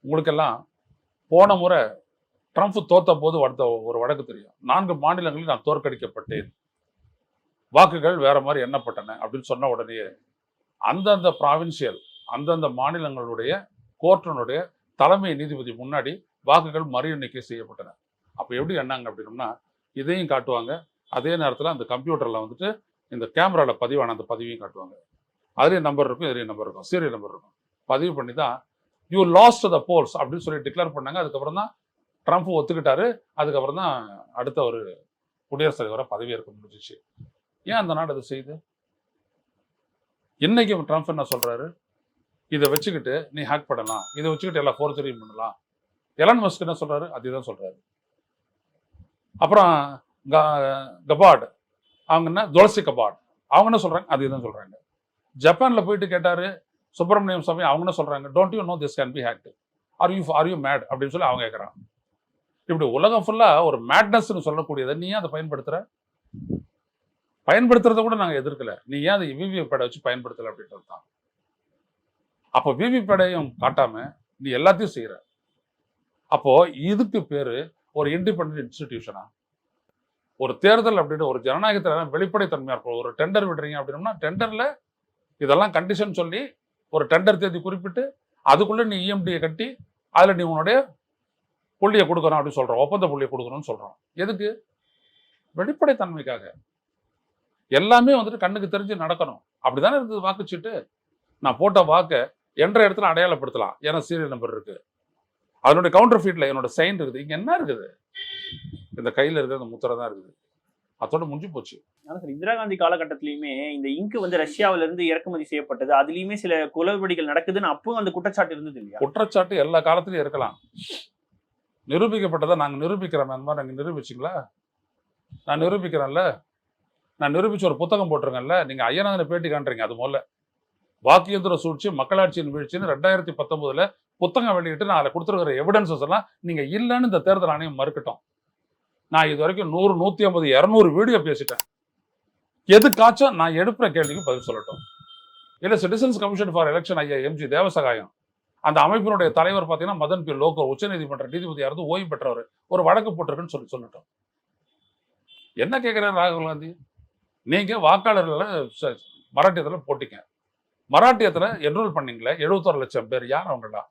உங்களுக்கெல்லாம் போன முறை ட்ரம்ப் தோத்த போது ஒரு வழக்கு தெரியும். 4 மாநிலங்களில் நான் தோற்கடிக்கப்பட்டேன், வாக்குகள் வேற மாதிரி எண்ணப்பட்டன அப்படின்னு சொன்ன உடனே அந்தந்த ப்ராவின்சியல் அந்தந்த மாநிலங்களுடைய கோர்ட்டினுடைய தலைமை நீதிபதி முன்னாடி வாக்குகள் மறு எண்ணிக்கை செய்யப்பட்டன. அப்போ எப்படி எண்ணாங்க அப்படின்னா, இதையும் காட்டுவாங்க, அதே நேரத்தில் அந்த கம்ப்யூட்டரில் வந்துட்டு இந்த கேமராவில் பதிவான அந்த பதிவையும் காட்டுவாங்க. அதுலேயும் நம்பர் இருக்கும், இதுலேயும் நம்பர் இருக்கும், சீரியல் நம்பர் இருக்கும். பதிவு பண்ணி தான் யூ லாஸ்ட் த போல்ஸ் அப்படின்னு சொல்லி டிக்ளேர் பண்ணாங்க. அதுக்கப்புறம் தான் ட்ரம்ப் ஒத்துக்கிட்டாரு. அதுக்கப்புறம் தான் அடுத்த ஒரு குடியரசுத் தலைவராக பதவியேற்க முடிஞ்சிச்சு. ஏன் அந்த நாடு அதை செய்யுது? இன்னைக்கு ட்ரம்ப் என்ன சொல்றாரு, இதை வச்சுக்கிட்டு நீ ஹேக் பண்ணலாம், இதை வச்சுக்கிட்டு எல்லா ஃபோர்ஜரியும் பண்ணலாம். எலன் மஸ்க் என்ன சொல்றாரு, அதுதான் சொல்றாரு. அப்புறம் கபாட், அவங்க என்ன துளசி கபாட், அவங்க என்ன சொல்றாங்க, அதுதான் சொல்றாங்க. ஜப்பான்ல போயிட்டு கேட்டாரு சுப்பிரமணியம் சாமி, அவங்க என்ன சொல்றாங்க, don't you know this can be hacked, are you mad அப்படின்னு சொல்லி அவங்க கேட்கறாங்க. இப்படி உலகம் ஃபுல்லா ஒரு மேட்னஸ்ன்னு சொல்லக்கூடியதை நீ ஏன் அதை பயன்படுத்துறத கூட நாங்கள் எதிர்க்கல, நீ ஏன் அதை விவிபேடை வச்சு பயன்படுத்தல அப்படின்றது தான். அப்போ விவிபேடையும் காட்டாம நீ எல்லாத்தையும் செய்யற. அப்போ இதுக்கு பேரு ஒரு இண்டிபெண்டன்ட் இன்ஸ்டிடியூஷனா? ஒரு தேர்தல் அப்படின்னு ஒரு ஜனநாயகத்தில் வெளிப்படைத்தன்மையா இருக்கும். ஒரு டெண்டர் விடுறீங்க அப்படின்னா டெண்டர்ல இதெல்லாம் கண்டிஷன் சொல்லி ஒரு டெண்டர் தேதி குறிப்பிட்டு அதுக்குள்ள நீ இஎம்டியை கட்டி அதுல நீ உன்னுடைய புள்ளியை கொடுக்கணும் அப்படின்னு சொல்றோம், ஒப்பந்த புள்ளியை கொடுக்கணும்னு சொல்றோம். எதுக்கு? வெளிப்படைத்தன்மைக்காக. எல்லாமே வந்துட்டு கண்ணுக்கு தெரிஞ்சு நடக்கணும். அப்படிதானே இருந்தது வாக்குச்சீட்டு. நான் போட்ட வாக்கை என்ற இடத்துல அடையாளப்படுத்தலாம், ஏன்னா சீரியல் நம்பர் இருக்கு, அதனுடைய கவுண்டர் ஃபீட்ல என்னோட சைன் இருக்குது. இங்க என்ன இருக்குது? இந்த கையில இருக்கிற அந்த முத்திரை தான் இருக்குது. அதோட முடிஞ்சு போச்சு. இந்திரா காந்தி காலகட்டத்திலயுமே இந்த இங்கு வந்து ரஷ்யாவில இருந்து இறக்குமதி செய்யப்பட்டது, அதுலயுமே சில குளறுபடிகள் நடக்குதுன்னு அப்பவும் அந்த குற்றச்சாட்டு இருந்தது இல்லையா? குற்றச்சாட்டு எல்லா காலத்திலயும் இருக்கலாம். நிரூபிக்கப்பட்டதை நாங்க நிரூபிக்கிறோம். அந்த மாதிரி நாங்க நிரூபிச்சிங்களா? நான் நிரூபிக்கிறேன்ல, நான் நிரூபிச்சு ஒரு புத்தகம் போட்டிருக்கேன்ல. நீங்க ஐயனாதனை பேட்டி காண்றீங்க. அது முதல்ல வாக்கு இயந்திர சூழ்ச்சி மக்களாட்சியின் வீழ்ச்சின்னு 2019 புத்தகம் வெளியிட்டு நான் அதில் கொடுத்துருக்கிற எவிடன்சஸ் எல்லாம் நீங்க இல்லைன்னு இந்த தேர்தல் ஆணையம் மறுக்கட்டும். நான் இது வரைக்கும் 100, 150, 200 வீடியோ பேசிட்டேன். எதுக்காச்சும் நான் எடுப்புற கேள்விக்கு பதில் சொல்லட்டும். இல்ல சிட்டிசன்ஸ் கமிஷன் ஃபார் எலெக்ஷன் ஐயா எம்ஜி தேவசகாயம், அந்த அமைப்பினுடைய தலைவர் பார்த்தீங்கன்னா மதன் பி லோகர், உச்சநீதிமன்ற நீதிபதியா இருந்து ஓய்வு பெற்றவர், ஒரு வழக்கு போட்டிருக்குன்னு சொல்லட்டும். என்ன கேட்கிறார் ராகுல் காந்தி? நீங்க வாக்காளர்களை மராட்டியத்தில் போட்டீங்க, மராட்டியத்தில் என்ரோல் பண்ணீங்களே 71 லட்சம் பேர், யார் அவங்களா?